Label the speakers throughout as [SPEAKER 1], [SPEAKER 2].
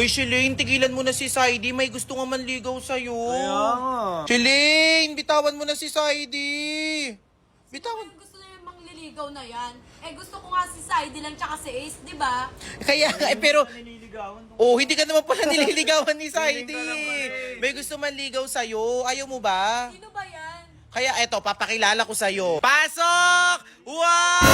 [SPEAKER 1] Hoy, Shelane, tigilan mo na si Saidi. May gusto nga manligaw sa'yo.
[SPEAKER 2] Kaya nga.
[SPEAKER 1] Shelane, bitawan mo na si Saidi. Bitawan.
[SPEAKER 3] Gusto na yung mangliligaw na yan. Eh gusto ko nga si Saidi lang tsaka si Ace, di ba?
[SPEAKER 1] Kaya nga, pero...
[SPEAKER 2] Nililigawan.
[SPEAKER 1] Oh, hindi ka naman pala nililigawan ni Saidi.
[SPEAKER 2] Feeling ka lang pala eh.
[SPEAKER 1] May gusto manligaw sa'yo. Ayaw mo ba?
[SPEAKER 3] Sino ba yan?
[SPEAKER 1] Kaya eto, papakilala ko sa'yo. Pasok! Wow!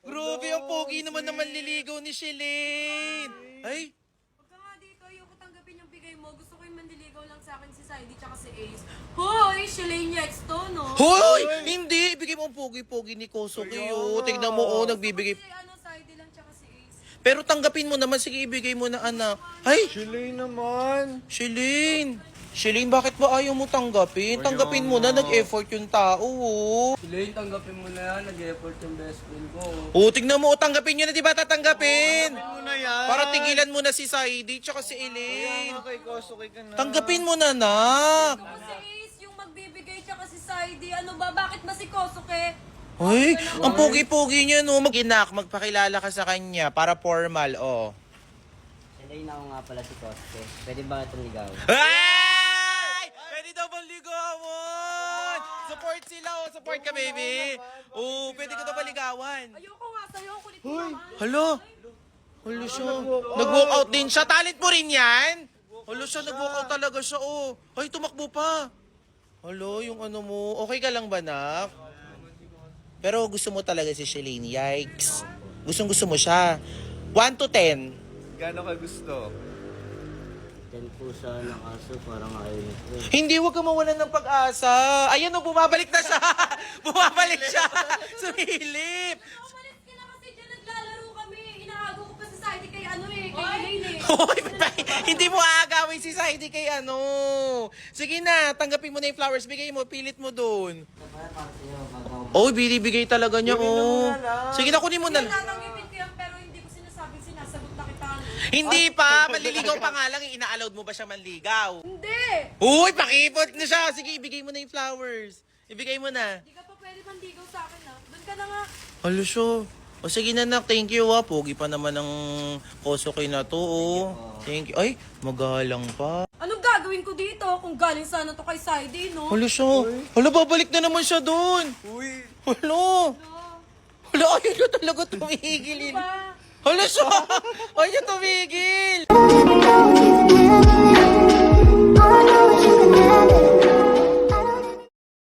[SPEAKER 1] Grabe, ang pogi naman naman liligaw ni Shelane. Ay,
[SPEAKER 3] Huwag ka nga dito, ayoko tanggapin yung bigay mo. Gusto ko yung manliligaw lang sa akin si Saidi tsaka si Ace. Hoy, Shelane Yex to, no?
[SPEAKER 1] hoy! Hindi! Ibigay mo ang pogi-pogi ni Kosuke, oh. Tignan mo, oh, nagbibigay.
[SPEAKER 3] Si Saidi lang tsaka si Ace.
[SPEAKER 1] Pero tanggapin mo naman, sige, ibigay mo na, anak. Ay!
[SPEAKER 2] Shelane naman.
[SPEAKER 1] Shelane! Shelane, bakit ba ayaw mo tanggapin? Tanggapin mo na, nag-effort yung tao, oh.
[SPEAKER 4] Elaine, tanggapin mo na yan. Nag-effort yung best friend ko.
[SPEAKER 1] Oh, tignan mo, oh, tanggapin nyo na, di ba tatanggapin?
[SPEAKER 2] Muna yan.
[SPEAKER 1] Para tigilan mo na si Saidi, tsaka si
[SPEAKER 2] Kaya
[SPEAKER 1] Elaine.
[SPEAKER 2] nga kay Kosuke ka na.
[SPEAKER 1] Tanggapin mo na, nak.
[SPEAKER 3] Gusto ko si Ace yung magbibigay tsaka si Saidi. Ano ba? Bakit ba si Kosuke?
[SPEAKER 1] Ay, ang pogi-pogi niya, no. Mag-inak, magpakilala ka sa kanya para formal, oh.
[SPEAKER 4] Elaine, ako nga pala si Koske. Pwede ba itong ligaw?
[SPEAKER 1] Ay! Pwede daw bang ligawan? Support sila, oh. Support ka, baby. Oh, pwede ka daw ba ligawan?
[SPEAKER 3] Ayoko nga sa'yo. Ang kulit mo naman.
[SPEAKER 1] Hala? Hala siya. Nag-walk out din siya. Talent mo rin yan? Hala siya, nag-walk out talaga siya, oh. Ay, tumakbo pa. Hala, yung ano mo. Okay ka lang ba, nak? Pero gusto mo talaga si Shelane. Yikes. Gustong-gusto mo siya. 1 to 10.
[SPEAKER 2] Gano'n ka gusto?
[SPEAKER 4] Yan po siya ng aso, parang ayaw niya po.
[SPEAKER 1] Hindi, huwag ka mawalan ng pag-asa. Ayan o, bumabalik na siya. Bumabalik siya. Sumilip.
[SPEAKER 3] Umalis ka na kasi dyan naglalaro kami. Inaago ko pa si Saidi kay ano eh. Kay Elaine eh.
[SPEAKER 1] Hoy, hindi mo aagawin si Saidi kay ano. Sige na, tanggapin mo na yung flowers. Bigay mo, pilit mo dun.
[SPEAKER 4] Para sa'yo, bago.
[SPEAKER 1] Oh, binibigay talaga niya,
[SPEAKER 2] Kunin mo
[SPEAKER 1] oh.
[SPEAKER 2] na lang.
[SPEAKER 1] Sige na, kunin mo na.
[SPEAKER 3] Hindi natanggapin ko yan pero hindi ko sinasabing sinasagot na kita.
[SPEAKER 1] Hindi pa, manliligaw pa nga lang. Ina-allowed mo ba siya manligaw?
[SPEAKER 3] Hindi!
[SPEAKER 1] Uy, pakipot na siya. Sige, ibigay mo na yung flowers. Ibigay mo na.
[SPEAKER 3] Hindi ka pa pwede mandigaw sa akin ha. Doon ka na nga.
[SPEAKER 1] Halo siya. O sige na, nak, thank you, ah. Pogi pa naman ng Kosuke na to, oh. Thank you. Ay, magalang pa.
[SPEAKER 3] Anong gagawin ko dito kung galing sana to kay Saidi, no?
[SPEAKER 1] Halo siya. Halo, babalik na naman siya doon.
[SPEAKER 2] Uy.
[SPEAKER 1] Halo.
[SPEAKER 3] No.
[SPEAKER 1] Halo, ayaw niya talaga tumigil.
[SPEAKER 3] Diba?
[SPEAKER 1] Halo siya. Ayaw niya tumigil.